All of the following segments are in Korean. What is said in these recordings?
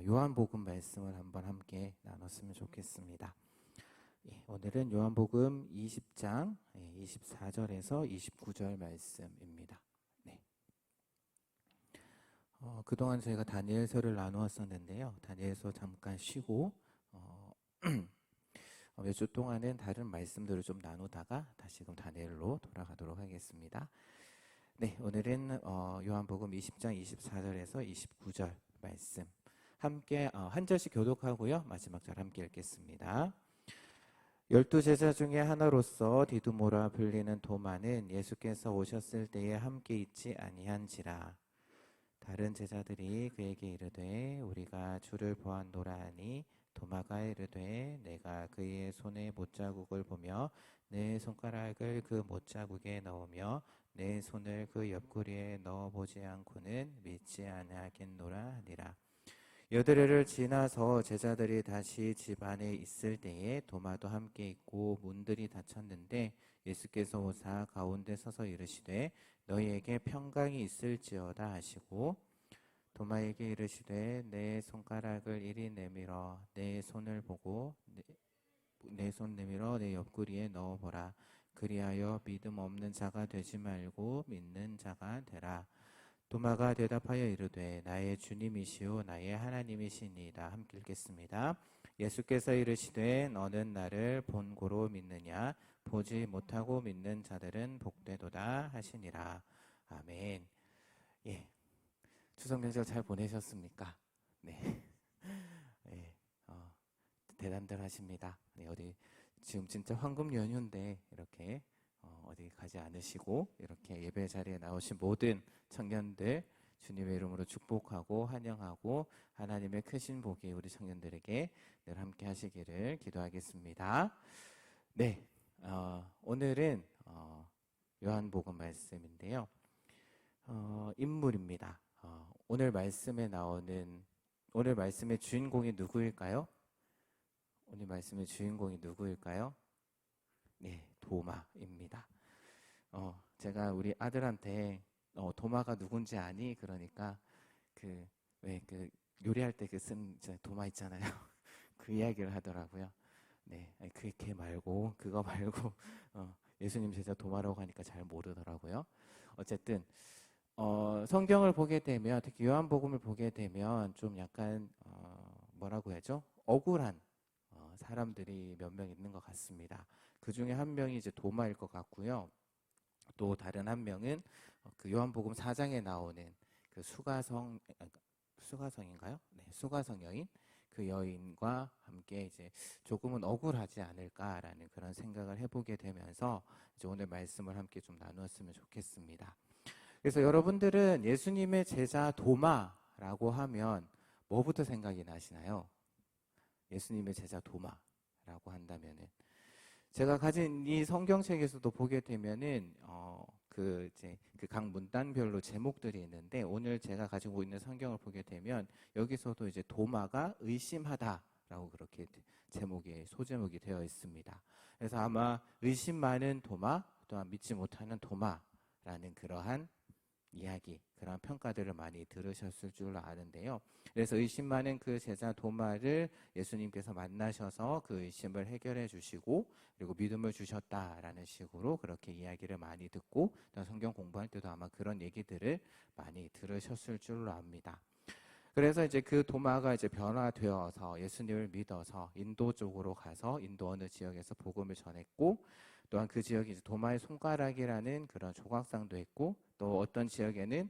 요한복음 말씀을 한번 함께 나눴으면 좋겠습니다. 오늘은 요한복음 20장 24절에서 29절 말씀입니다. 그동안 저희가 다니엘서를 나누었었는데요. 다니엘서 잠깐 쉬고 몇 주 동안은 다른 말씀들을 좀 나누다가 다시금 다니엘로 돌아가도록 하겠습니다. 오늘은 요한복음 20장 24절에서 29절 말씀 함께 한 절씩 교독하고요. 마지막 절 함께 읽겠습니다. 12제자 중에 하나로서 디두모라 불리는 도마는 예수께서 오셨을 때에 함께 있지 아니한지라. 다른 제자들이 그에게 이르되 우리가 주를 보았노라 하니 도마가 이르되 내가 그의 손에 못자국을 보며 내 손가락을 그 못자국에 넣으며 내 손을 그 옆구리에 넣어보지 않고는 믿지 아니하겠노라 하니라. 여드레를 지나서 제자들이 다시 집 안에 있을 때에 도마도 함께 있고 문들이 닫혔는데 예수께서 오사 가운데 서서 이르시되 너희에게 평강이 있을지어다 하시고 도마에게 이르시되 내 손가락을 이리 내밀어 내 손을 보고 내 손 내밀어 내 옆구리에 넣어보라. 그리하여 믿음 없는 자가 되지 말고 믿는 자가 되라. 도마가 대답하여 이르되 나의 주님이시오 나의 하나님이시니이다. 함께 읽겠습니다. 예수께서 이르시되 너는 나를 본고로 믿느냐 보지 못하고 믿는 자들은 복되도다 하시니라. 아멘. 추석 명절 잘 보내셨습니까? 대단들 하십니다. 어디 지금 진짜 황금 연휴인데 이렇게 어디 가지 않으시고 이렇게 예배 자리에 나오신 모든 청년들 주님의 이름으로 축복하고 환영하고 하나님의 크신 복이 우리 청년들에게 늘 함께 하시기를 기도하겠습니다. 오늘은 요한복음 말씀인데요. 인물입니다. 오늘 말씀의 주인공이 누구일까요? 오늘 말씀의 주인공이 누구일까요? 도마입니다. 제가 우리 아들한테 도마가 누군지 아니? 그러니까 왜 요리할 때 쓴 도마 있잖아요. 그 이야기를 하더라고요. 걔 말고 그거 말고 예수님 제자 도마라고 하니까 잘 모르더라고요. 어쨌든 성경을 보게 되면 특히 요한복음을 보게 되면 좀 약간 뭐라고 해야죠? 억울한 사람들이 몇 명 있는 것 같습니다. 그 중에 한 명이 이제 도마일 것 같고요. 또 다른 한 명은 그 요한복음 4장에 나오는 그 수가성인가요? 수가성 여인, 그 여인과 함께 이제 조금은 억울하지 않을까라는 그런 생각을 해보게 되면서 이제 오늘 말씀을 함께 좀 나누었으면 좋겠습니다. 그래서 여러분들은 예수님의 제자 도마라고 하면 뭐부터 생각이 나시나요? 예수님의 제자 도마라고 한다면은 제가 가진 이 성경책에서도 보게 되면은 그 각 문단별로 제목들이 있는데 오늘 제가 가지고 있는 성경을 보게 되면 여기서도 이제 도마가 의심하다라고 그렇게 소제목이 되어 있습니다. 그래서 아마 의심 많은 도마 또한 믿지 못하는 도마라는 그러한 이야기, 그런 평가들을 많이 들으셨을 줄로 아는데요. 그래서 의심 많은 그 제자 도마를 예수님께서 만나셔서 그 의심을 해결해 주시고 그리고 믿음을 주셨다라는 식으로 그렇게 이야기를 많이 듣고 또 성경 공부할 때도 아마 그런 얘기들을 많이 들으셨을 줄로 압니다. 그래서 이제 그 도마가 이제 변화되어서 예수님을 믿어서 인도 쪽으로 가서 인도 어느 지역에서 복음을 전했고 또한 그 지역이 이제 도마의 손가락이라는 그런 조각상도 있고 또 어떤 지역에는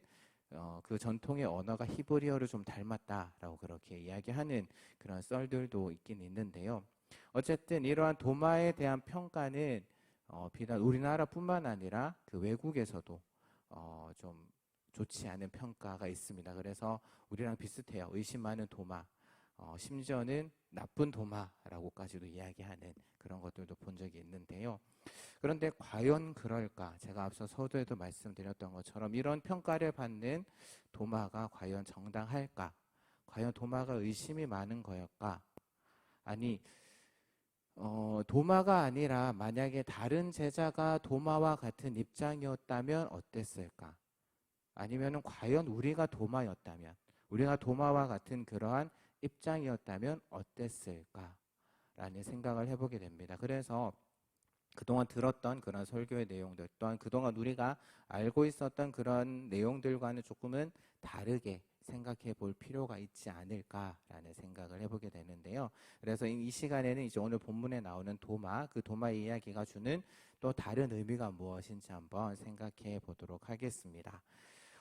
그 전통의 언어가 히브리어를 좀 닮았다라고 그렇게 이야기하는 그런 썰들도 있긴 있는데요. 어쨌든 이러한 도마에 대한 평가는 비단 우리나라뿐만 아니라 그 외국에서도 좀 좋지 않은 평가가 있습니다. 그래서 우리랑 비슷해요. 의심 많은 도마, 심지어는 나쁜 도마라고까지도 이야기하는 그런 것들도 본 적이 있는데요. 그런데 과연 그럴까? 제가 앞서 서두에도 말씀드렸던 것처럼 이런 평가를 받는 도마가 과연 정당할까? 과연 도마가 의심이 많은 거였까? 아니, 도마가 아니라 만약에 다른 제자가 도마와 같은 입장이었다면 어땠을까? 아니면은 과연 우리가 도마였다면, 우리가 도마와 같은 그러한 입장이었다면 어땠을까라는 생각을 해보게 됩니다. 그래서 그동안 들었던 그런 설교의 내용들 또한 그동안 우리가 알고 있었던 그런 내용들과는 조금은 다르게 생각해 볼 필요가 있지 않을까라는 생각을 해보게 되는데요. 그래서 이 시간에는 이제 오늘 본문에 나오는 도마, 그 도마의 이야기가 주는 또 다른 의미가 무엇인지 한번 생각해 보도록 하겠습니다.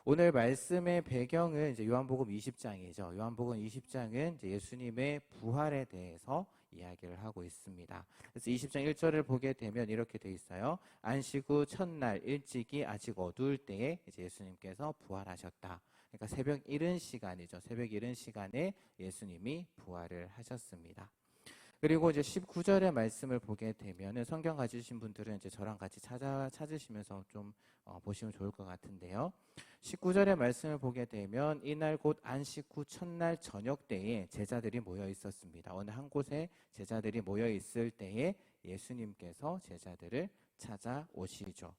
오늘 말씀의 배경은 이제 요한복음 20장이죠. 요한복음 20장은 이제 예수님의 부활에 대해서 이야기를 하고 있습니다. 그래서 20장 1절을 보게 되면 이렇게 돼 있어요. 안식 후 첫날 일찍이 아직 어두울 때에 이제 예수님께서 부활하셨다. 그러니까 새벽 이른 시간이죠. 새벽 이른 시간에 예수님이 부활을 하셨습니다. 그리고 이제 19절의 말씀을 보게 되면은 성경 가지신 분들은 이제 저랑 같이 찾으시면서 좀 보시면 좋을 것 같은데요. 19절의 말씀을 보게 되면 이날 곧 안식 후 첫날 저녁 때에 제자들이 모여 있었습니다. 어느 한 곳에 제자들이 모여 있을 때에 예수님께서 제자들을 찾아오시죠.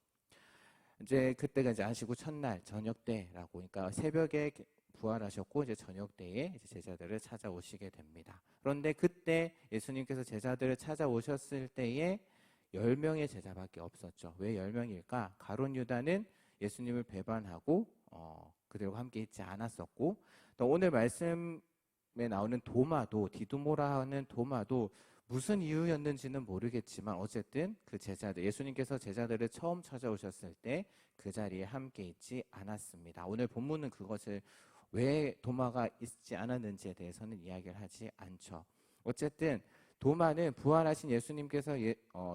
이제 그때가 이제 안식 후 첫날 저녁 때라고, 그러니까 새벽에 부활하셨고 이제 저녁 때에 이제 제자들을 찾아오시게 됩니다. 그런데 그때 예수님께서 제자들을 찾아오셨을 때에 10명의 제자밖에 없었죠. 왜 10명일까? 가룟 유다는 예수님을 배반하고 그들과 함께 있지 않았었고, 또 오늘 말씀에 나오는 도마도, 디두모라 하는 도마도 무슨 이유였는지는 모르겠지만 어쨌든 그 제자들, 예수님께서 제자들을 처음 찾아오셨을 때 그 자리에 함께 있지 않았습니다. 오늘 본문은 그것을 왜 도마가 있지 않았는지에 대해서는 이야기를 하지 않죠. 어쨌든 도마는 부활하신 예수님께서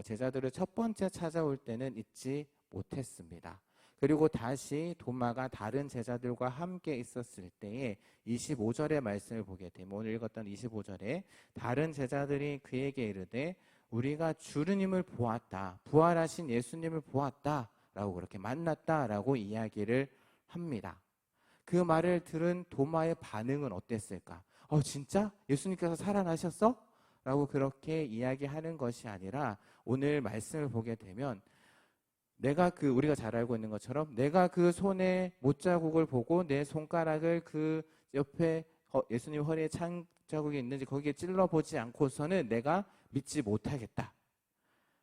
제자들을 첫 번째 찾아올 때는 잊지 못했습니다. 그리고 다시 도마가 다른 제자들과 함께 있었을 때에 25절의 말씀을 보게 되면, 오늘 읽었던 25절에 다른 제자들이 그에게 이르되 우리가 주님을 보았다, 부활하신 예수님을 보았다 라고, 그렇게 만났다 라고 이야기를 합니다. 그 말을 들은 도마의 반응은 어땠을까? 진짜? 예수님께서 살아나셨어? 라고 그렇게 이야기하는 것이 아니라 오늘 말씀을 보게 되면 우리가 잘 알고 있는 것처럼 내가 그 손에 못자국을 보고 내 손가락을 그 옆에 예수님 허리에 창 자국이 있는지 거기에 찔러보지 않고서는 내가 믿지 못하겠다.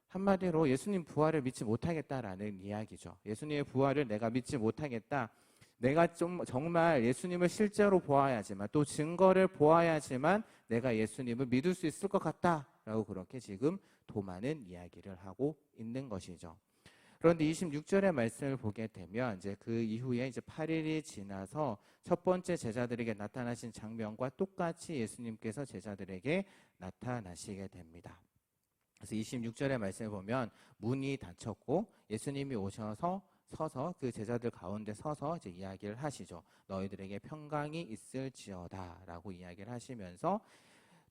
한마디로 예수님 부활을 믿지 못하겠다라는 이야기죠. 예수님의 부활을 내가 믿지 못하겠다. 내가 정말 예수님을 실제로 보아야지만, 또 증거를 보아야지만 내가 예수님을 믿을 수 있을 것 같다라고 그렇게 지금 도마는 이야기를 하고 있는 것이죠. 그런데 26절의 말씀을 보게 되면 이제 그 이후에 이제 8일이 지나서 첫 번째 제자들에게 나타나신 장면과 똑같이 예수님께서 제자들에게 나타나시게 됩니다. 그래서 26절의 말씀을 보면 문이 닫혔고 예수님이 오셔서 서서 그 제자들 가운데 서서 이제 이야기를 하시죠. 너희들에게 평강이 있을지어다 라고 이야기를 하시면서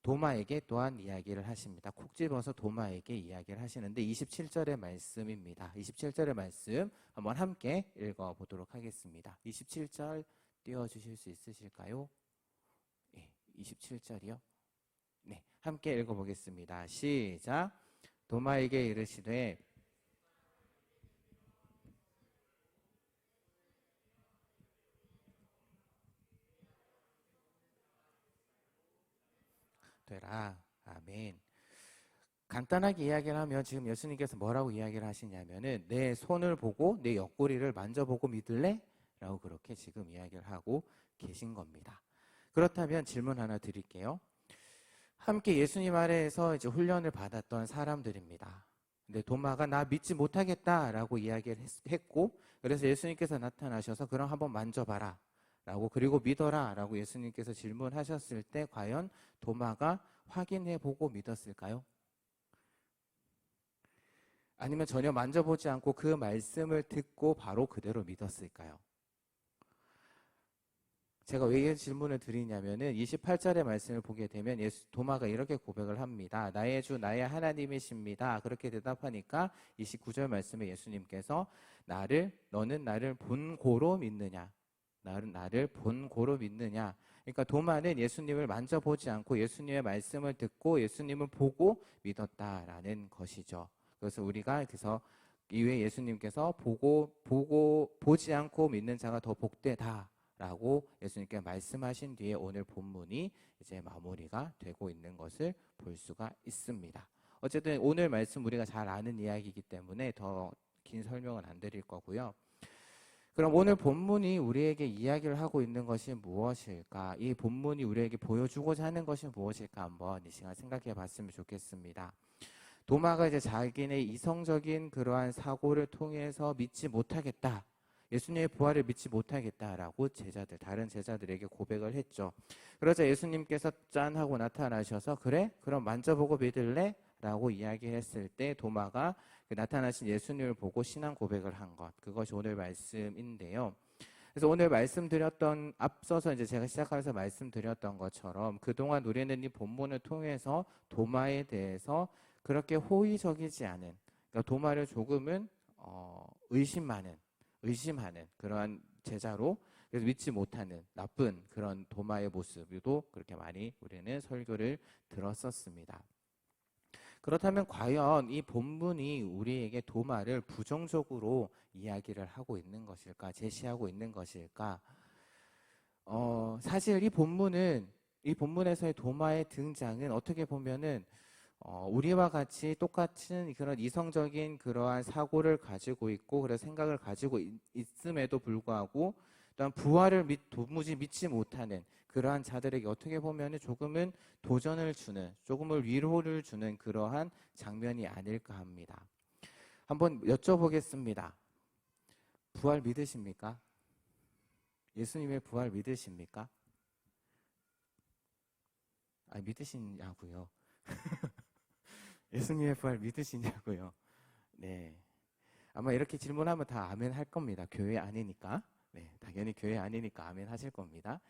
도마에게 또한 이야기를 하십니다. 콕 집어서 도마에게 이야기를 하시는데 27절의 말씀입니다. 27절의 말씀 한번 함께 읽어보도록 하겠습니다. 27절 띄워주실 수 있으실까요? 네, 27절이요. 네, 함께 읽어보겠습니다. 시작. 도마에게 이르시되 되라. 아멘. 간단하게 이야기를 하면 지금 예수님께서 뭐라고 이야기를 하시냐면은 내 손을 보고 내 옆구리를 만져보고 믿을래? 라고 그렇게 지금 이야기를 하고 계신 겁니다. 그렇다면 질문 하나 드릴게요. 함께 예수님 아래에서 이제 훈련을 받았던 사람들입니다. 근데 도마가 나 믿지 못하겠다라고 이야기를 했고, 그래서 예수님께서 나타나셔서 그럼 한번 만져봐라 라고, 그리고 믿어라 라고 예수님께서 질문하셨을 때 과연 도마가 확인해보고 믿었을까요? 아니면 전혀 만져보지 않고 그 말씀을 듣고 바로 그대로 믿었을까요? 제가 왜 이 질문을 드리냐면은 28절의 말씀을 보게 되면 도마가 이렇게 고백을 합니다. 나의 주 나의 하나님이십니다. 그렇게 대답하니까 29절 말씀에 예수님께서 너는 나를 본고로 믿느냐? 나를 본고로 믿느냐? 그러니까 도마는 예수님을 만져보지 않고 예수님의 말씀을 듣고 예수님을 보고 믿었다라는 것이죠. 그래서 우리가 이후에 예수님께서 보지 않고 믿는 자가 더 복되다 라고 예수님께 말씀하신 뒤에 오늘 본문이 이제 마무리가 되고 있는 것을 볼 수가 있습니다. 어쨌든 오늘 말씀 우리가 잘 아는 이야기이기 때문에 더 긴 설명은 안 드릴 거고요. 그럼 오늘 본문이 우리에게 이야기를 하고 있는 것이 무엇일까? 이 본문이 우리에게 보여주고자 하는 것이 무엇일까? 한번 이 시간 생각해 봤으면 좋겠습니다. 도마가 이제 자기네 이성적인 그러한 사고를 통해서 믿지 못하겠다. 예수님의 부활을 믿지 못하겠다라고 다른 제자들에게 고백을 했죠. 그러자 예수님께서 짠 하고 나타나셔서 그래? 그럼 만져보고 믿을래? 라고 이야기했을 때 도마가 그 나타나신 예수님을 보고 신앙 고백을 한 것. 그것이 오늘 말씀인데요. 그래서 오늘 말씀드렸던 앞서서 이제 제가 시작하면서 말씀드렸던 것처럼 그동안 우리는 이 본문을 통해서 도마에 대해서 그렇게 호의적이지 않은, 그러니까 도마를 조금은 의심하는 그러한 제자로, 그래서 믿지 못하는 나쁜 그런 도마의 모습도 그렇게 많이 우리는 설교를 들었었습니다. 그렇다면 과연 이 본문이 우리에게 도마를 부정적으로 이야기를 하고 있는 것일까, 제시하고 있는 것일까? 사실 이 본문에서의 도마의 등장은 어떻게 보면은 우리와 같이 똑같은 그런 이성적인 그러한 사고를 가지고 있고, 그래서 생각을 가지고 있음에도 불구하고, 또한 부활을 도무지 믿지 못하는 그러한 자들에게 어떻게 보면 조금은 도전을 주는, 조금은 위로를 주는 그러한 장면이 아닐까 합니다. 한번 여쭤보겠습니다. 부활 믿으십니까? 예수님의 부활 믿으십니까? 믿으시냐고요? 예수님의 부활 믿으시냐고요? 네. 아마 이렇게 질문하면 다 아멘 할 겁니다. 교회 아니니까. 네, 당연히 교회 아니니까 아멘 하실 겁니다.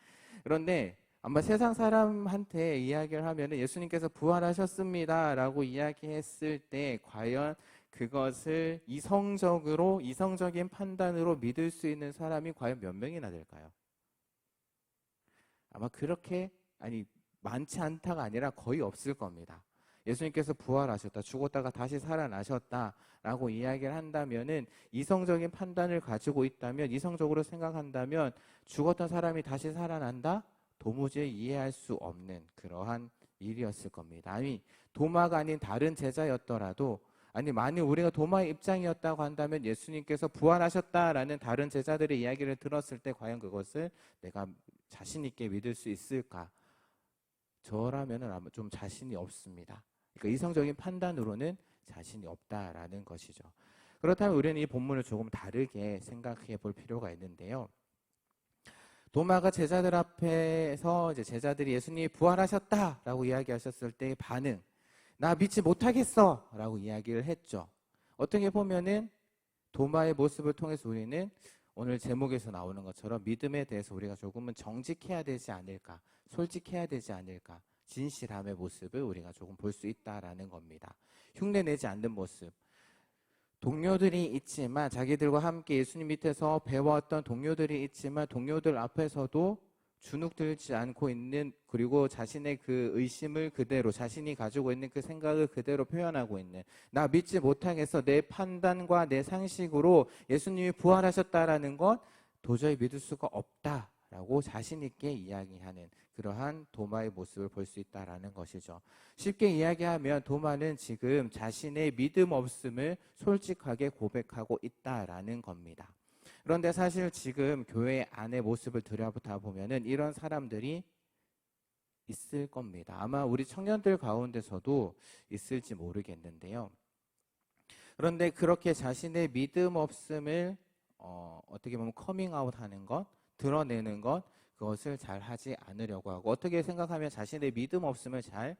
그런데 아마 세상 사람한테 이야기를 하면은 예수님께서 부활하셨습니다 라고 이야기했을 때 과연 그것을 이성적인 판단으로 믿을 수 있는 사람이 과연 몇 명이나 될까요? 아마 많지 않다가 아니라 거의 없을 겁니다. 예수님께서 부활하셨다, 죽었다가 다시 살아나셨다라고 이야기를 한다면은 이성적인 판단을 가지고 있다면, 이성적으로 생각한다면 죽었던 사람이 다시 살아난다? 도무지 이해할 수 없는 그러한 일이었을 겁니다. 도마가 아닌 다른 제자였더라도, 만약 우리가 도마의 입장이었다고 한다면 예수님께서 부활하셨다라는 다른 제자들의 이야기를 들었을 때 과연 그것을 내가 자신 있게 믿을 수 있을까? 저라면은 아마 좀 자신이 없습니다. 그러니까 이성적인 판단으로는 자신이 없다라는 것이죠. 그렇다면 우리는 이 본문을 조금 다르게 생각해 볼 필요가 있는데요. 도마가 제자들 앞에서 이제 제자들이 예수님이 부활하셨다라고 이야기하셨을 때의 반응, 나 믿지 못하겠어 라고 이야기를 했죠. 어떻게 보면은 도마의 모습을 통해서 우리는 오늘 제목에서 나오는 것처럼 믿음에 대해서 우리가 조금은 정직해야 되지 않을까, 솔직해야 되지 않을까, 진실함의 모습을 우리가 조금 볼 수 있다라는 겁니다. 흉내내지 않는 모습. 동료들이 있지만, 자기들과 함께 예수님 밑에서 배웠던 동료들이 있지만 동료들 앞에서도 주눅 들지 않고 있는, 그리고 자신의 그 의심을 그대로, 자신이 가지고 있는 그 생각을 그대로 표현하고 있는, 나 믿지 못하겠어, 내 판단과 내 상식으로 예수님이 부활하셨다라는 것 도저히 믿을 수가 없다라고 자신 있게 이야기하는 그러한 도마의 모습을 볼 수 있다라는 것이죠. 쉽게 이야기하면 도마는 지금 자신의 믿음 없음을 솔직하게 고백하고 있다라는 겁니다. 그런데 사실 지금 교회 안의 모습을 들여다 보면은 이런 사람들이 있을 겁니다. 아마 우리 청년들 가운데서도 있을지 모르겠는데요. 그런데 그렇게 자신의 믿음 없음을 어떻게 보면 커밍아웃 하는 것, 드러내는 것, 그것을 잘 하지 않으려고 하고, 어떻게 생각하면 자신의 믿음 없음을 잘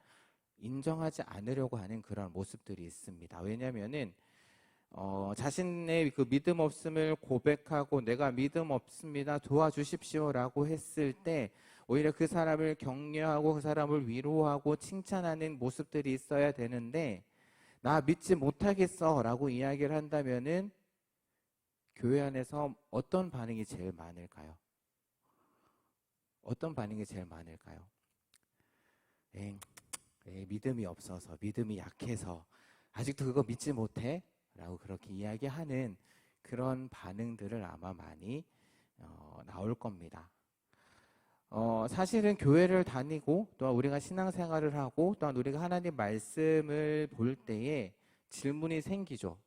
인정하지 않으려고 하는 그런 모습들이 있습니다. 왜냐하면은 자신의 그 믿음 없음을 고백하고 내가 믿음 없습니다, 도와주십시오라고 했을 때 오히려 그 사람을 격려하고 그 사람을 위로하고 칭찬하는 모습들이 있어야 되는데, 나 믿지 못하겠어 라고 이야기를 한다면은 교회 안에서 어떤 반응이 제일 많을까요? 어떤 반응이 제일 많을까요? 믿음이 없어서, 믿음이 약해서, 아직도 그거 믿지 못해? 라고 그렇게 이야기하는 그런 반응들을 아마 많이 나올 겁니다. 사실은 교회를 다니고 또한 우리가 신앙생활을 하고 또한 우리가 하나님 말씀을 볼 때에 질문이 생기죠.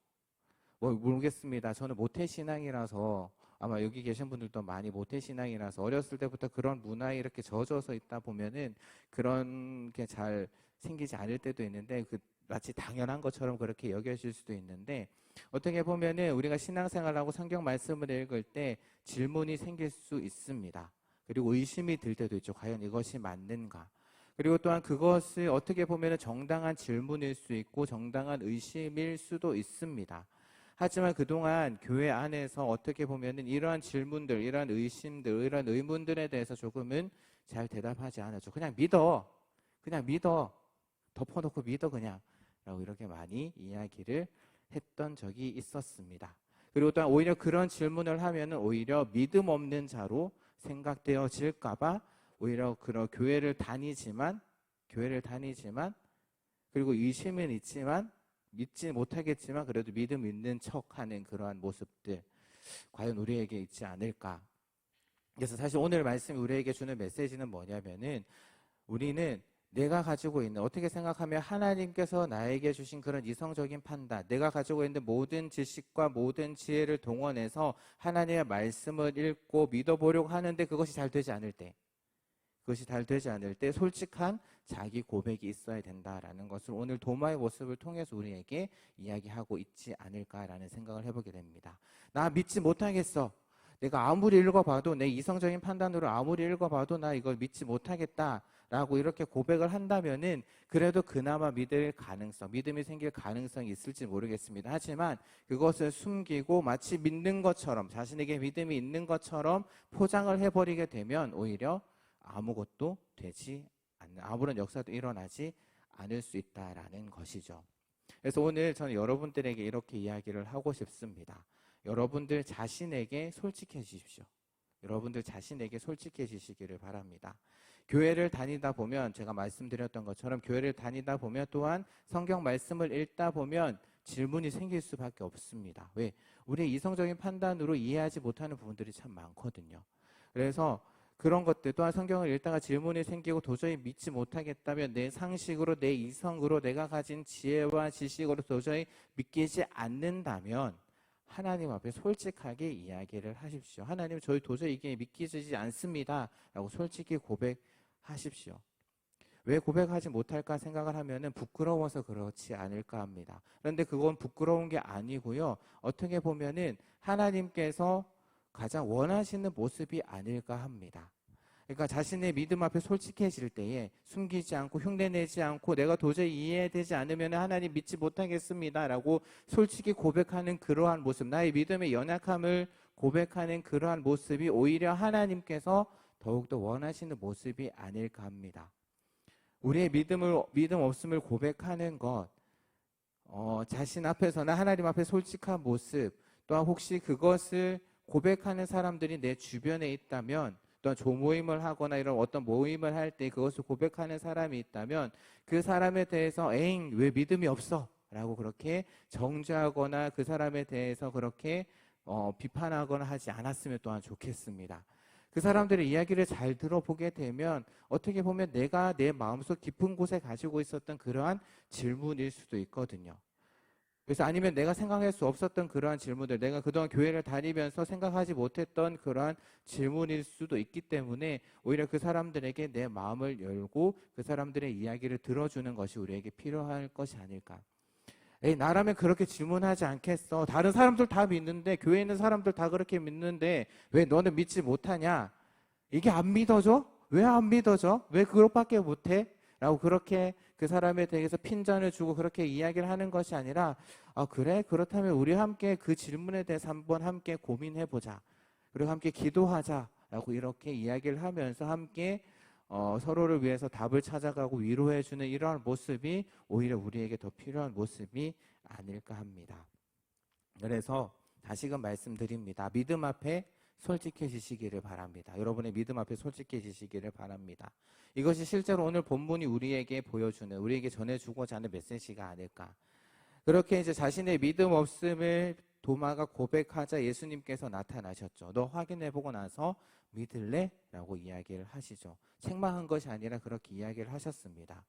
뭐 모르겠습니다. 저는 모태신앙이라서 아마 여기 계신 분들도 많이 모태신앙이라서 어렸을 때부터 그런 문화에 이렇게 젖어서 있다 보면은 그런 게 잘 생기지 않을 때도 있는데 그 마치 당연한 것처럼 그렇게 여겨질 수도 있는데 어떻게 보면은 우리가 신앙생활하고 성경 말씀을 읽을 때 질문이 생길 수 있습니다. 그리고 의심이 들 때도 있죠. 과연 이것이 맞는가? 그리고 또한 그것을 어떻게 보면은 정당한 질문일 수 있고 정당한 의심일 수도 있습니다. 하지만 그동안 교회 안에서 어떻게 보면은 이러한 질문들, 이러한 의심들, 이러한 의문들에 대해서 조금은 잘 대답하지 않았죠. 그냥 믿어. 그냥 믿어. 덮어놓고 믿어 그냥. 라고 이렇게 많이 이야기를 했던 적이 있었습니다. 그리고 또한 오히려 그런 질문을 하면은 오히려 믿음 없는 자로 생각되어질까봐 오히려 그런 교회를 다니지만 그리고 의심은 있지만 믿지 못하겠지만 그래도 믿음 있는 척하는 그러한 모습들 과연 우리에게 있지 않을까. 그래서 사실 오늘 말씀이 우리에게 주는 메시지는 뭐냐면은 우리는 내가 가지고 있는 어떻게 생각하면 하나님께서 나에게 주신 그런 이성적인 판단, 내가 가지고 있는 모든 지식과 모든 지혜를 동원해서 하나님의 말씀을 읽고 믿어보려고 하는데 그것이 잘 되지 않을 때 솔직한 자기 고백이 있어야 된다라는 것을 오늘 도마의 모습을 통해서 우리에게 이야기하고 있지 않을까라는 생각을 해보게 됩니다. 나 믿지 못하겠어. 내가 아무리 읽어봐도 내 이성적인 판단으로 아무리 읽어봐도 나 이걸 믿지 못하겠다라고 이렇게 고백을 한다면은 그래도 그나마 믿음이 생길 가능성이 있을지 모르겠습니다. 하지만 그것을 숨기고 마치 믿는 것처럼 자신에게 믿음이 있는 것처럼 포장을 해버리게 되면 오히려 아무것도 되지 않는 아무런 역사도 일어나지 않을 수 있다라는 것이죠. 그래서 오늘 저는 여러분들에게 이렇게 이야기를 하고 싶습니다. 여러분들 자신에게 솔직해지십시오. 여러분들 자신에게 솔직해지시기를 바랍니다. 교회를 다니다 보면 제가 말씀드렸던 것처럼 교회를 다니다 보면 또한 성경 말씀을 읽다 보면 질문이 생길 수밖에 없습니다. 왜? 우리의 이성적인 판단으로 이해하지 못하는 부분들이 참 많거든요. 그래서 그런 것들 또한 성경을 읽다가 질문이 생기고 도저히 믿지 못하겠다면 내 상식으로 내 이성으로 내가 가진 지혜와 지식으로 도저히 믿기지 않는다면 하나님 앞에 솔직하게 이야기를 하십시오. 하나님 저희 도저히 이게 믿기지 않습니다 라고 솔직히 고백하십시오. 왜 고백하지 못할까 생각을 하면은 부끄러워서 그렇지 않을까 합니다. 그런데 그건 부끄러운 게 아니고요. 어떻게 보면은 하나님께서 가장 원하시는 모습이 아닐까 합니다. 그러니까 자신의 믿음 앞에 솔직해질 때에 숨기지 않고 흉내내지 않고 내가 도저히 이해되지 않으면 하나님 믿지 못하겠습니다 라고 솔직히 고백하는 그러한 모습, 나의 믿음의 연약함을 고백하는 그러한 모습이 오히려 하나님께서 더욱더 원하시는 모습이 아닐까 합니다. 우리의 믿음 없음을 고백하는 것, 자신 앞에서나 하나님 앞에 솔직한 모습, 또한 혹시 그것을 고백하는 사람들이 내 주변에 있다면 또한 조모임을 하거나 이런 어떤 모임을 할 때 그것을 고백하는 사람이 있다면 그 사람에 대해서 왜 믿음이 없어? 라고 그렇게 정죄하거나 그 사람에 대해서 그렇게 비판하거나 하지 않았으면 또한 좋겠습니다. 그 사람들의 이야기를 잘 들어보게 되면 어떻게 보면 내가 내 마음속 깊은 곳에 가지고 있었던 그러한 질문일 수도 있거든요. 그래서 아니면 내가 생각할 수 없었던 그러한 질문들, 내가 그동안 교회를 다니면서 생각하지 못했던 그러한 질문일 수도 있기 때문에 오히려 그 사람들에게 내 마음을 열고 그 사람들의 이야기를 들어주는 것이 우리에게 필요할 것이 아닐까. 나라면 그렇게 질문하지 않겠어. 다른 사람들 다 믿는데, 교회에 있는 사람들 다 그렇게 믿는데 왜 너는 믿지 못하냐? 이게 안 믿어져? 왜 안 믿어져? 왜 그것밖에 못해? 라고 그렇게 그 사람에 대해서 핀잔을 주고 그렇게 이야기를 하는 것이 아니라 그래? 그렇다면 우리 함께 그 질문에 대해서 한번 함께 고민해보자. 그리고 함께 기도하자. 라고 이렇게 이야기를 하면서 함께 서로를 위해서 답을 찾아가고 위로해주는 이러한 모습이 오히려 우리에게 더 필요한 모습이 아닐까 합니다. 그래서 다시금 말씀드립니다. 믿음 앞에 솔직해지시기를 바랍니다. 여러분의 믿음 앞에 솔직해지시기를 바랍니다. 이것이 실제로 오늘 본문이 우리에게 보여주는, 우리에게 전해주고자 하는 메시지가 아닐까. 그렇게 이제 자신의 믿음 없음을 도마가 고백하자 예수님께서 나타나셨죠. 너 확인해보고 나서 믿을래? 라고 이야기를 하시죠. 책망한 것이 아니라 그렇게 이야기를 하셨습니다.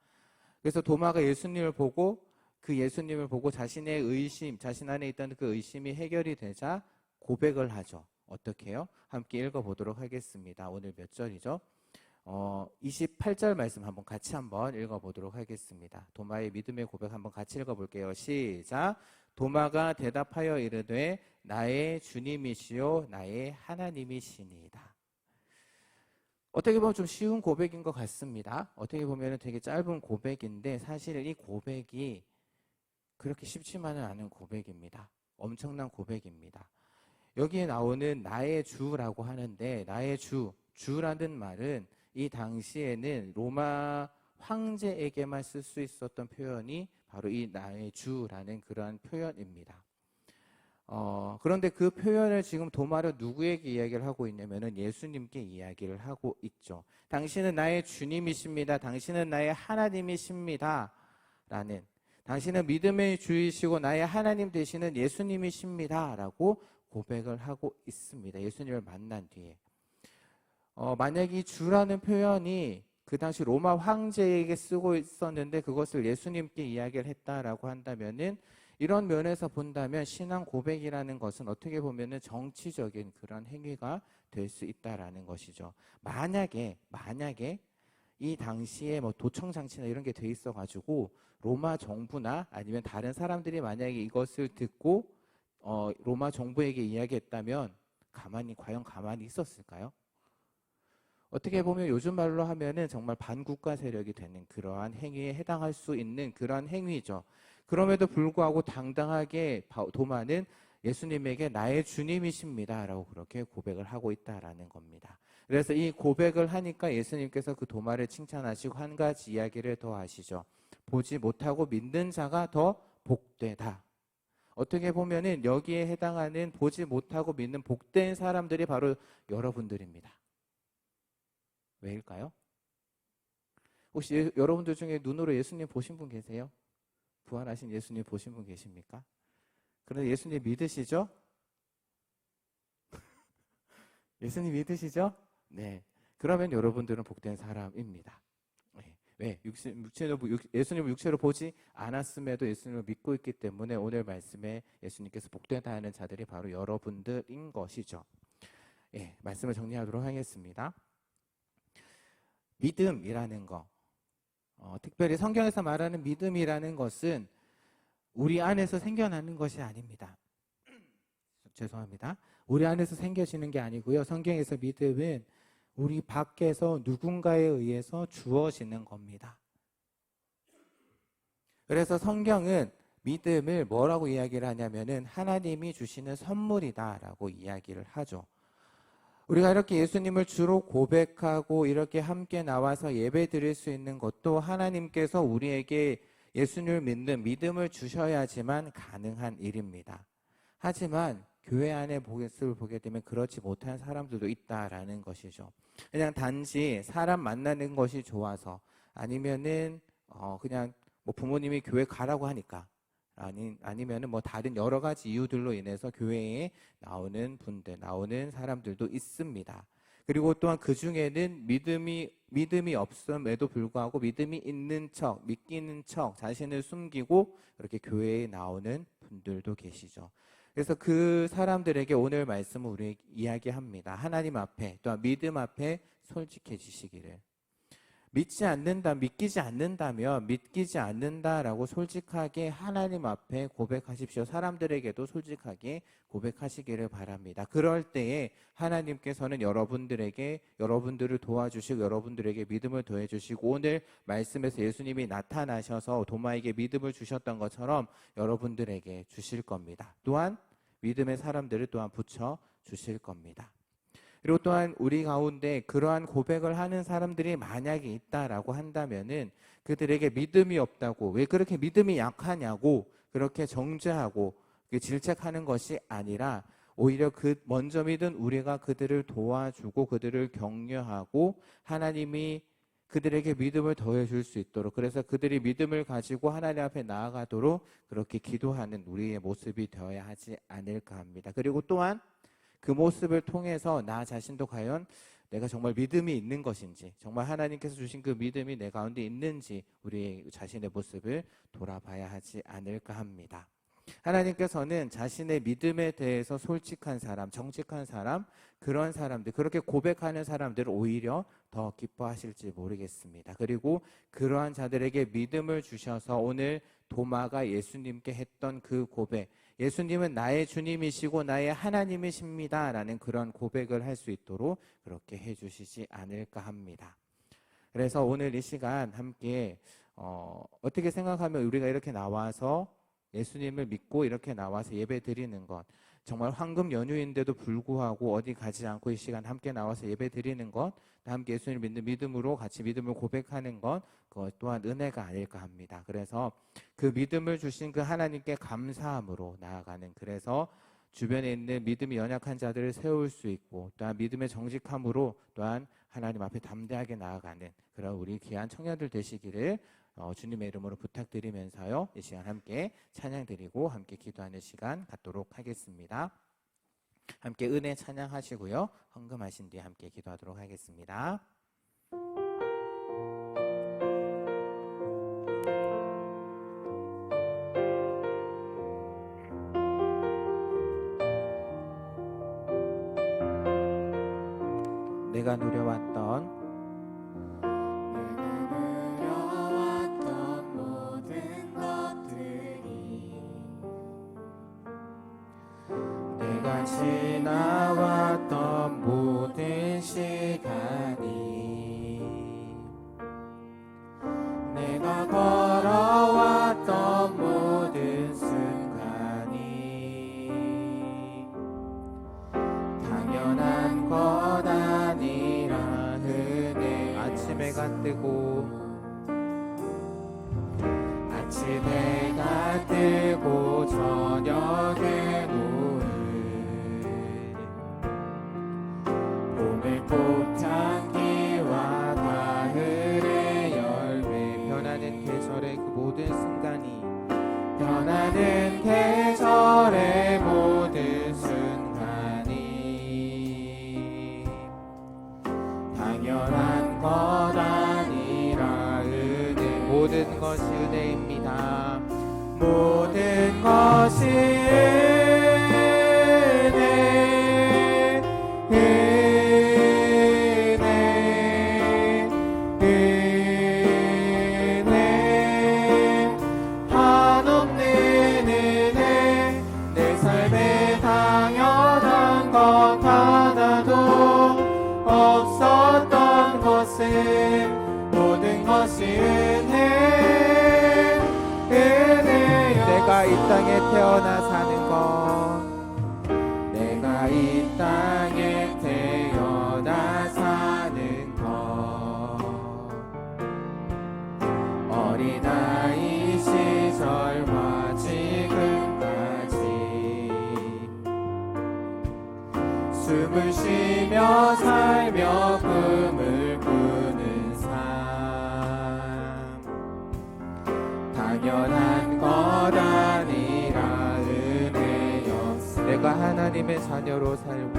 그래서 도마가 예수님을 보고 자신의 의심, 자신 안에 있던 그 의심이 해결이 되자 고백을 하죠. 어떻게 해요? 함께 읽어보도록 하겠습니다. 오늘 몇 절이죠? 28절 말씀 같이 읽어보도록 하겠습니다. 도마의 믿음의 고백 한번 같이 읽어볼게요. 시작. 도마가 대답하여 이르되 나의 주님이시요 나의 하나님이시니이다. 어떻게 보면 좀 쉬운 고백인 것 같습니다. 어떻게 보면 되게 짧은 고백인데 사실 이 고백이 그렇게 쉽지만은 않은 고백입니다. 엄청난 고백입니다. 여기에 나오는 나의 주라고 하는데 나의 주라는 말은 이 당시에는 로마 황제에게만 쓸 수 있었던 표현이 바로 이 나의 주라는 그러한 표현입니다. 그런데 그 표현을 지금 도마로 누구에게 이야기를 하고 있냐면은 예수님께 이야기를 하고 있죠. 당신은 나의 주님이십니다. 당신은 나의 하나님이십니다. 당신은 믿음의 주이시고 나의 하나님 되시는 예수님이십니다. 라고 고백을 하고 있습니다. 예수님을 만난 뒤에. 만약 이 주라는 표현이 그 당시 로마 황제에게 쓰고 있었는데 그것을 예수님께 이야기를 했다라고 한다면은 이런 면에서 본다면 신앙 고백이라는 것은 어떻게 보면은 정치적인 그런 행위가 될 수 있다라는 것이죠. 만약에 이 당시에 뭐 도청 장치나 이런 게 돼 있어가지고 로마 정부나 아니면 다른 사람들이 만약에 이것을 듣고 로마 정부에게 이야기했다면 과연 가만히 있었을까요? 어떻게 보면 요즘 말로 하면은 정말 반국가 세력이 되는 그러한 행위에 해당할 수 있는 그러한 행위죠. 그럼에도 불구하고 당당하게 도마는 예수님에게 나의 주님이십니다 라고 그렇게 고백을 하고 있다라는 겁니다. 그래서 이 고백을 하니까 예수님께서 그 도마를 칭찬하시고 한 가지 이야기를 더 하시죠. 보지 못하고 믿는 자가 더 복되다. 어떻게 보면은 여기에 해당하는 보지 못하고 믿는 복된 사람들이 바로 여러분들입니다. 왜일까요? 혹시 여러분들 중에 눈으로 예수님 보신 분 계세요? 부활하신 예수님 보신 분 계십니까? 그런데 예수님 믿으시죠? 예수님 믿으시죠? 네. 그러면 여러분들은 복된 사람입니다. 네. 왜? 예수님을 육체로 보지 않았음에도 예수님을 믿고 있기 때문에 오늘 말씀에 예수님께서 복되다 하는 자들이 바로 여러분들인 것이죠. 네. 말씀을 정리하도록 하겠습니다. 믿음이라는 거, 특별히 성경에서 말하는 믿음이라는 것은 우리 안에서 생겨나는 것이 아닙니다. 죄송합니다. 우리 안에서 생겨지는 게 아니고요. 성경에서 믿음은 우리 밖에서 누군가에 의해서 주어지는 겁니다. 그래서 성경은 믿음을 뭐라고 이야기를 하냐면은 하나님이 주시는 선물이다라고 이야기를 하죠. 우리가 이렇게 예수님을 주로 고백하고 이렇게 함께 나와서 예배 드릴 수 있는 것도 하나님께서 우리에게 예수님을 믿는 믿음을 주셔야지만 가능한 일입니다. 하지만 교회 안에 모습을 보게 되면 그렇지 못한 사람들도 있다라는 것이죠. 그냥 단지 사람 만나는 것이 좋아서 아니면은 그냥 뭐 부모님이 교회 가라고 하니까 아니면은 뭐 다른 여러 가지 이유들로 인해서 교회에 나오는 사람들도 있습니다. 그리고 또한 그 중에는 믿음이 없음에도 불구하고 믿음이 있는 척, 믿기는 척, 자신을 숨기고 그렇게 교회에 나오는 분들도 계시죠. 그래서 그 사람들에게 오늘 말씀을 우리 이야기합니다. 하나님 앞에 또한 믿음 앞에 솔직해지시기를. 믿기지 않는다라고 솔직하게 하나님 앞에 고백하십시오. 사람들에게도 솔직하게 고백하시기를 바랍니다. 그럴 때에 하나님께서는 여러분들을 도와주시고 여러분들에게 믿음을 더해주시고 오늘 말씀에서 예수님이 나타나셔서 도마에게 믿음을 주셨던 것처럼 여러분들에게 주실 겁니다. 또한 믿음의 사람들을 또한 붙여 주실 겁니다. 그리고 또한 우리 가운데 그러한 고백을 하는 사람들이 만약에 있다라고 한다면은 그들에게 믿음이 없다고, 왜 그렇게 믿음이 약하냐고 그렇게 정죄하고 질책하는 것이 아니라 오히려 먼저 믿은 우리가 그들을 도와주고 그들을 격려하고 하나님이 그들에게 믿음을 더해줄 수 있도록, 그래서 그들이 믿음을 가지고 하나님 앞에 나아가도록 그렇게 기도하는 우리의 모습이 되어야 하지 않을까 합니다. 그리고 또한 그 모습을 통해서 나 자신도 과연 내가 정말 믿음이 있는 것인지, 정말 하나님께서 주신 그 믿음이 내 가운데 있는지 우리 자신의 모습을 돌아봐야 하지 않을까 합니다. 하나님께서는 자신의 믿음에 대해서 솔직한 사람, 정직한 사람, 그런 사람들, 그렇게 고백하는 사람들을 오히려 더 기뻐하실지 모르겠습니다. 그리고 그러한 자들에게 믿음을 주셔서 오늘 도마가 예수님께 했던 그 고백, 예수님은 나의 주님이시고 나의 하나님이십니다 라는 그런 고백을 할 수 있도록 그렇게 해주시지 않을까 합니다. 그래서 오늘 이 시간 함께 어떻게 생각하면 우리가 이렇게 나와서 예수님을 믿고 이렇게 나와서 예배 드리는 것, 정말 황금 연휴인데도 불구하고 어디 가지 않고 이 시간 함께 나와서 예배 드리는 것, 함께 예수님을 믿는 믿음으로 같이 믿음을 고백하는 것, 그것 또한 은혜가 아닐까 합니다. 그래서 그 믿음을 주신 그 하나님께 감사함으로 나아가는, 그래서 주변에 있는 믿음이 연약한 자들을 세울 수 있고, 또한 믿음의 정직함으로 또한 하나님 앞에 담대하게 나아가는 그런 우리 귀한 청년들 되시기를 주님의 이름으로 부탁드리면서요, 이 시간 함께 찬양드리고 함께 기도하는 시간 갖도록 하겠습니다. 함께 은혜 찬양하시고요, 헌금하신 뒤에 함께 기도하도록 하겠습니다. 내가 누려왔던 모든 것들이, 내가 지나왔던 모든 시간이, 내가 걸어왔던 모든 순간이 당연한 것 아니라 은혜. 아침 해가 뜨고, 아침 해가 뜨고 저녁에 노을, 봄의 꽃향기와 가을의 열매, 변하는 계절의 그 모든 순간이, 변하는 계절의 모든 순간이 당연한 것 아니라 은혜. 모든 것이 은혜입니다. 모든 것이 은혜, 은혜, 은혜, 한없는 은혜. 내 삶에 당연한 것 하나도 없었던 것은 모든 것이 은혜, 은혜여. 내가 이 땅에 태어나 사는 것, 내가 이 땅에 태어나 사는 것, 어린아이 시절과 지금까지 숨을 쉬며 살며 꿈을 꾸는 삶, 당연한 것 아니라 은혜였어. 내가 하나님의 자녀로 살고,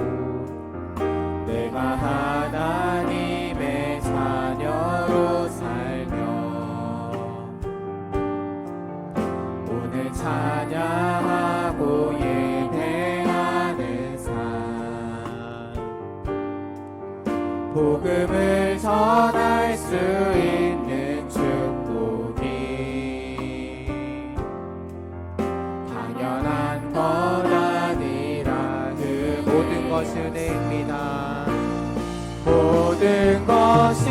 내가 하나님의 자녀로 살며 오늘 찬양하고 예배하는 삶, 복음을 전할 수 있는 축복이 당연한 것 아니라 그 모든 것이 은혜입니다. 모든 것이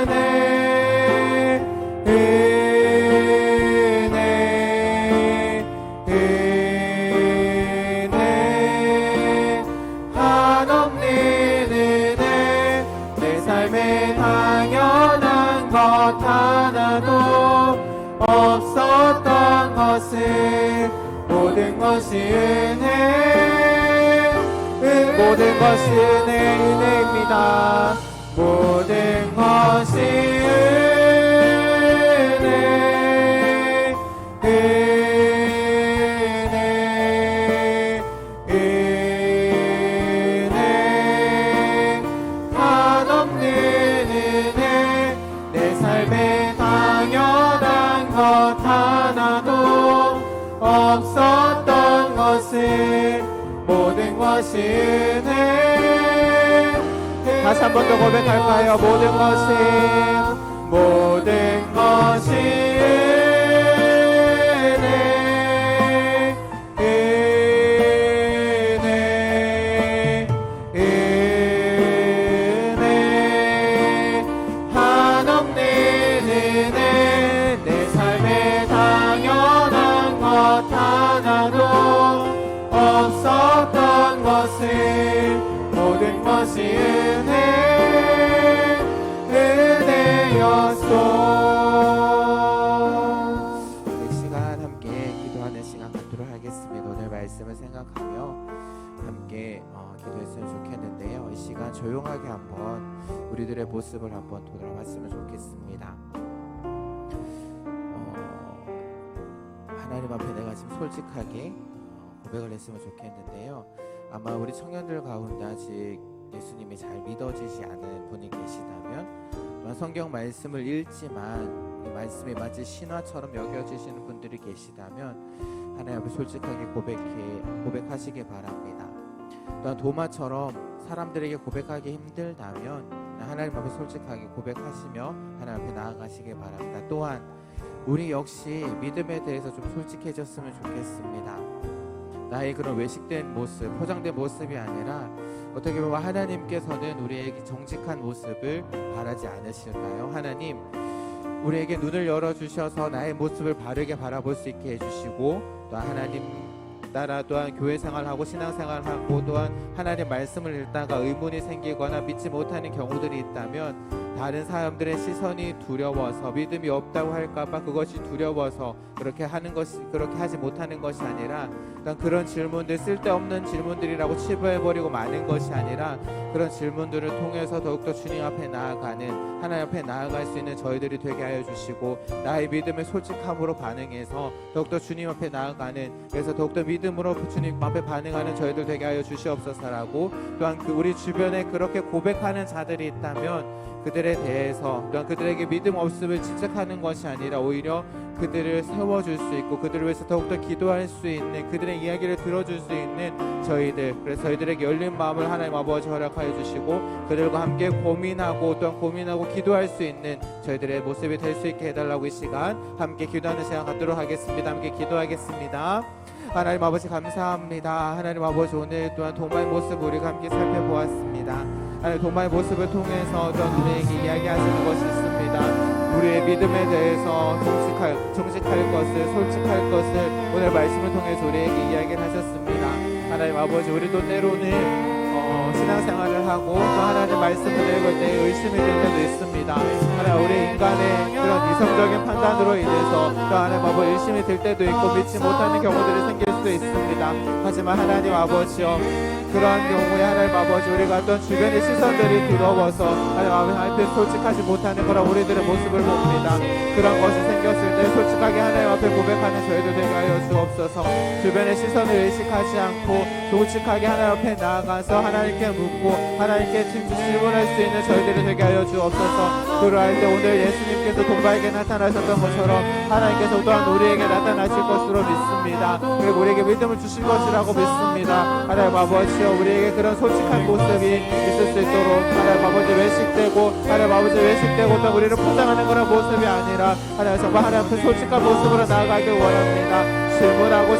은혜, 은혜, 은혜, 한없는 은혜. 내 삶에 당연한 것 하나도 없었던 것은 모든 것이 은혜, 모든 것이 은혜, 은혜입니다. 모든 것이 은혜, 은혜, 은혜, 것이 은혜. 다시 한 번 더 고백할까요? 모든 것이 은혜, 은혜, 은혜, 한없는 은혜. 내 삶에 당연한 것 하나도 없었던 것을 모든 것이 은혜였소. 이 시간 함께 기도하는 시간 갖도록 하겠습니다. 오늘 말씀을 생각하며 함께 기도했으면 좋겠는데요. 이 시간 조용하게 한번 우리들의 모습을 한번 돌아봤으면 좋겠습니다. 하나님 앞에 내가 지금 솔직하게 고백을 했으면 좋겠는데요. 아마 우리 청년들 가운데 아직 예수님이 잘 믿어지지 않은 분이 계시다면, 성경 말씀을 읽지만 이 말씀이 마치 신화처럼 여겨지시는 분들이 계시다면 하나님 앞에 솔직하게 고백하시기 바랍니다. 또한 도마처럼 사람들에게 고백하기 힘들다면 하나님 앞에 솔직하게 고백하시며 하나님 앞에 나아가시기 바랍니다. 또한 우리 역시 믿음에 대해서 좀 솔직해졌으면 좋겠습니다. 나의 그런 외식된 모습, 포장된 모습이 아니라 어떻게 보면 하나님께서는 우리에게 정직한 모습을 바라지 않으실까요? 하나님, 우리에게 눈을 열어주셔서 나의 모습을 바르게 바라볼 수 있게 해주시고, 또 하나님 따라 또한 교회 생활하고 신앙생활하고 또한 하나님 말씀을 읽다가 의문이 생기거나 믿지 못하는 경우들이 있다면, 다른 사람들의 시선이 두려워서 믿음이 없다고 할까봐 그것이 두려워서 그렇게 하지 못하는 것이 아니라, 그런 질문들, 쓸데없는 질문들이라고 치부해버리고 마는 것이 아니라 그런 질문들을 통해서 더욱더 주님 앞에 나아가는, 하나님 앞에 나아갈 수 있는 저희들이 되게 하여 주시고, 나의 믿음의 솔직함으로 반응해서 더욱더 주님 앞에 나아가는, 그래서 더욱더 믿음으로 주님 앞에 반응하는 저희들 되게 하여 주시옵소서라고, 또한 우리 주변에 그렇게 고백하는 자들이 있다면 그들에 대해서, 또한 그들에게 믿음 없음을 지적하는 것이 아니라 오히려 그들을 세워줄 수 있고 그들을 위해서 더욱더 기도할 수 있는, 그들의 이야기를 들어줄 수 있는 저희들, 그래서 저희들에게 열린 마음을 하나님 아버지 허락하여 주시고 그들과 함께 고민하고 또한 고민하고 기도할 수 있는 저희들의 모습이 될 수 있게 해달라고 이 시간 함께 기도하는 시간 갖도록 하겠습니다. 함께 기도하겠습니다. 하나님 아버지 감사합니다. 하나님 아버지, 오늘 또한 도마의 모습 우리가 함께 살펴보았습니다. 하나님, 도마의 모습을 통해서 또한 우리에게 이야기하시는 것이 있습니다. 우리의 믿음에 대해서 정직할 것을, 솔직할 것을 오늘 말씀을 통해서 우리에게 이야기를 하셨습니다. 하나님 아버지, 우리도 때로는 신앙생활을 하고 또 하나님 말씀을 읽을 때 의심이 들 때도 있습니다. 하나님, 우리 인간의 그런 이성적인 판단으로 인해서 또 하나님 아버지 의심이 들 때도 있고 믿지 못하는 경우들이 생길 수도 있습니다. 하지만 하나님 아버지여, 그러한 경우에 하나님 아버지, 우리가 어떤 주변의 시선들이 두려워서 하나님 아버지 앞에 솔직하지 못하는 그런 우리들의 모습을 봅니다. 그런 것이 생겼을 때 솔직하게 하나님 앞에 고백하는 저희들 되게 하여 주옵소서. 주변의 시선을 의식하지 않고 솔직하게 하나님 앞에 나아가서 하나님께 묻고 하나님께 질문할 수 있는 저희들이 되게 하여 주옵소서. 그러할 때 오늘 예수님께서 돈바에게 나타나셨던 것처럼 하나님께서 또한 우리에게 나타나실 것으로 믿습니다. 그리고 우리에게 믿음을 주실 것이라고 믿습니다. 하나님 아버지, 우리에게 그런 솔직한 모습이 있을 수 있도록 하나님 아버지 외식되고 또 우리를 포장하는 그런 모습이 아니라 하나님 정말 하나님 앞에 솔직한 모습으로 나아가길 원합니다. 질문하고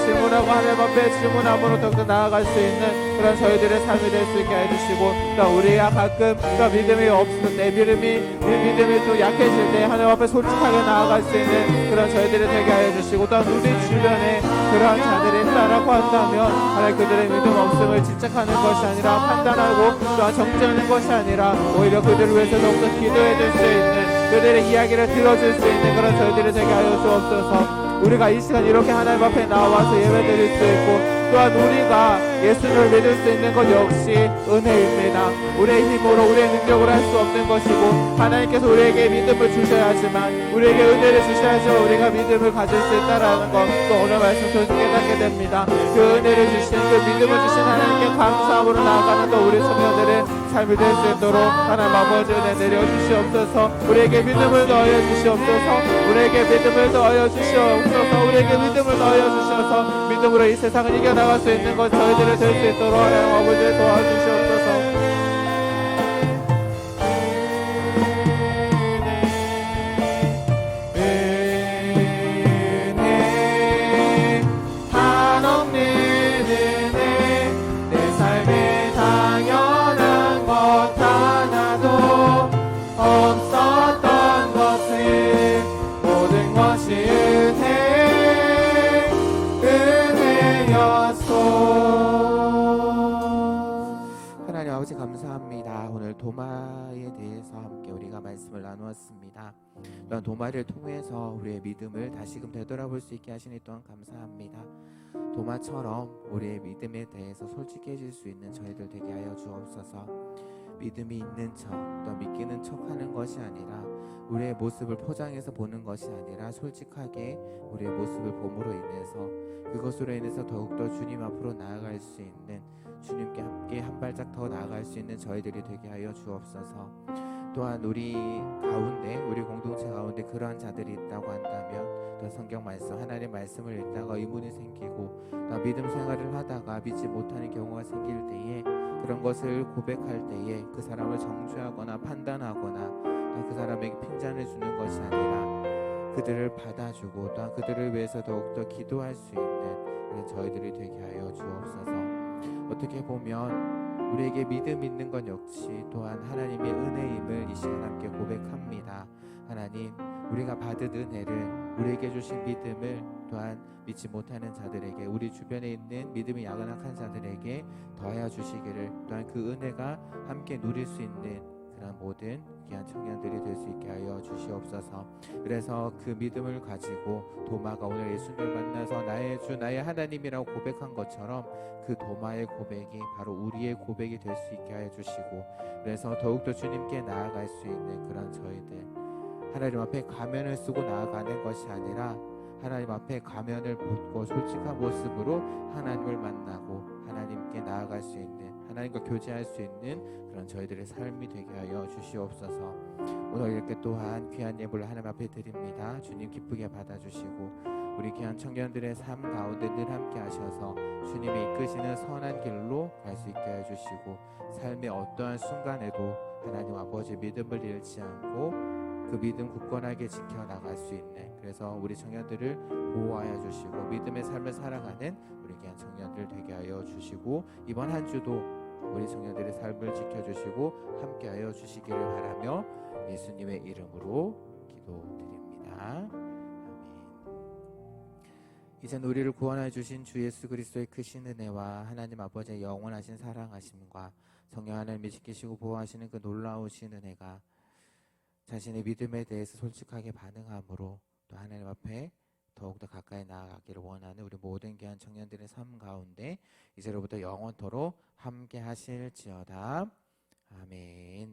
하나님 앞에 질문함으로 더욱더 나아갈 수 있는 그런 저희들의 삶이 될 수 있게 해주시고, 또 우리가 가끔 또 믿음이 없을 때, 믿음이 좀 약해질 때 하나님 앞에 솔직하게 나아갈 수 있는 그런 저희들이 되게 해주시고, 또 우리 주변에 그러한 자들이 있다라고 한다면 하나님 그들의 믿음 없음을 지적하는 것이 아니라 판단하고 또한 정죄하는 것이 아니라 오히려 그들을 위해서 더욱더 기도해 줄 수 있는, 그들의 이야기를 들어줄 수 있는 그런 저희들이 되게 하여 주옵소서. 우리가 이 시간 이렇게 하나님 앞에 나와서 예배드릴 수 있고 또한 우리가 예수를 믿을 수 있는 것 역시 은혜입니다. 우리의 힘으로 우리의 능력으로 할 수 없는 것이고 하나님께서 우리에게 믿음을 주셔야지만, 우리에게 은혜를 주셔야지만 우리가 믿음을 가질 수 있다라는 것, 또 오늘 말씀 통해서 깨닫게 됩니다. 그 은혜를 주신, 그 믿음을 주신 하나님께 감사함으로 나아가는 또 우리 청년들의 삶이 될 수 있도록 하나님 아버지 은혜 내려주시옵소서. 우리에게 믿음을 더하여 주시옵소서. 우리에게 믿음을 더하여 주시옵소서. 우리에게 믿음을 더하여 주셔서 믿음으로 이 세상을 이겨나갈 수 있는 것 저희들을 될 수 있도록 하나님 아버지 도와주시옵소서. 감사합니다. 오늘 도마에 대해서 함께 우리가 말씀을 나누었습니다. 또한 도마를 통해서 우리의 믿음을 다시금 되돌아볼 수 있게 하시니 또한 감사합니다. 도마처럼 우리의 믿음에 대해서 솔직해질 수 있는 저희들 되게 하여 주옵소서. 믿음이 있는 척, 또 믿기는 척하는 것이 아니라 우리의 모습을 포장해서 보는 것이 아니라 솔직하게 우리의 모습을 봄으로 인해서 그것으로 인해서 더욱더 주님 앞으로 나아갈 수 있는, 주님께 함께 한 발짝 더 나아갈 수 있는 저희들이 되게 하여 주옵소서. 또한 우리 가운데, 우리 공동체 가운데 그러한 자들이 있다고 한다면 또 성경 말씀, 하나님의 말씀을 읽다가 의문이 생기고 또 믿음 생활을 하다가 믿지 못하는 경우가 생길 때에 그런 것을 고백할 때에 그 사람을 정죄하거나 판단하거나 또 그 사람에게 핀잔을 주는 것이 아니라 그들을 받아주고 또한 그들을 위해서 더욱더 기도할 수 있는 저희들이 되게 하여 주옵소서. 어떻게 보면 우리에게 믿음 있는 것 역시 또한 하나님의 은혜임을 이 시간 함께 고백합니다. 하나님, 우리가 받은 은혜를, 우리에게 주신 믿음을 또한 믿지 못하는 자들에게, 우리 주변에 있는 믿음이 약한 자들에게 더하여 주시기를, 또한 그 은혜가 함께 누릴 수 있는 그런 모든 귀한 청년들이 될 수 있게 하여 주시옵소서. 그래서 그 믿음을 가지고 도마가 오늘 예수님을 만나서 나의 주, 나의 하나님이라고 고백한 것처럼 그 도마의 고백이 바로 우리의 고백이 될 수 있게 하여 주시고, 그래서 더욱더 주님께 나아갈 수 있는 그런 저희들, 하나님 앞에 가면을 쓰고 나아가는 것이 아니라 하나님 앞에 가면을 벗고 솔직한 모습으로 하나님을 만나고 하나님께 나아갈 수 있는, 하나님과 교제할 수 있는 그런 저희들의 삶이 되게 하여 주시옵소서. 오늘 이렇게 또한 귀한 예물을 하나님 앞에 드립니다. 주님 기쁘게 받아주시고 우리 귀한 청년들의 삶 가운데 늘 함께 하셔서 주님이 이끄시는 선한 길로 갈 수 있게 해주시고 삶의 어떠한 순간에도 하나님 아버지 믿음을 잃지 않고 그 믿음 굳건하게 지켜나갈 수 있는, 그래서 우리 청년들을 보호하여 주시고 믿음의 삶을 살아가는 우리 귀한 청년들 되게 하여 주시고 이번 한 주도 우리 청년들의 삶을 지켜주시고 함께하여 주시기를 바라며 예수님의 이름으로 기도드립니다. 아멘. 이젠 우리를 구원하여 주신 주 예수 그리스도의 크신 은혜와 하나님 아버지의 영원하신 사랑하심과 성령 하나님이 지키시고 보호하시는 그 놀라우신 은혜가 자신의 믿음에 대해서 솔직하게 반응함으로 또 하나님 앞에 더욱더 가까이 나아가기를 원하는 우리 모든 귀한 청년들의 삶 가운데 이제로부터 영원토록 함께 하실지어다. 아멘.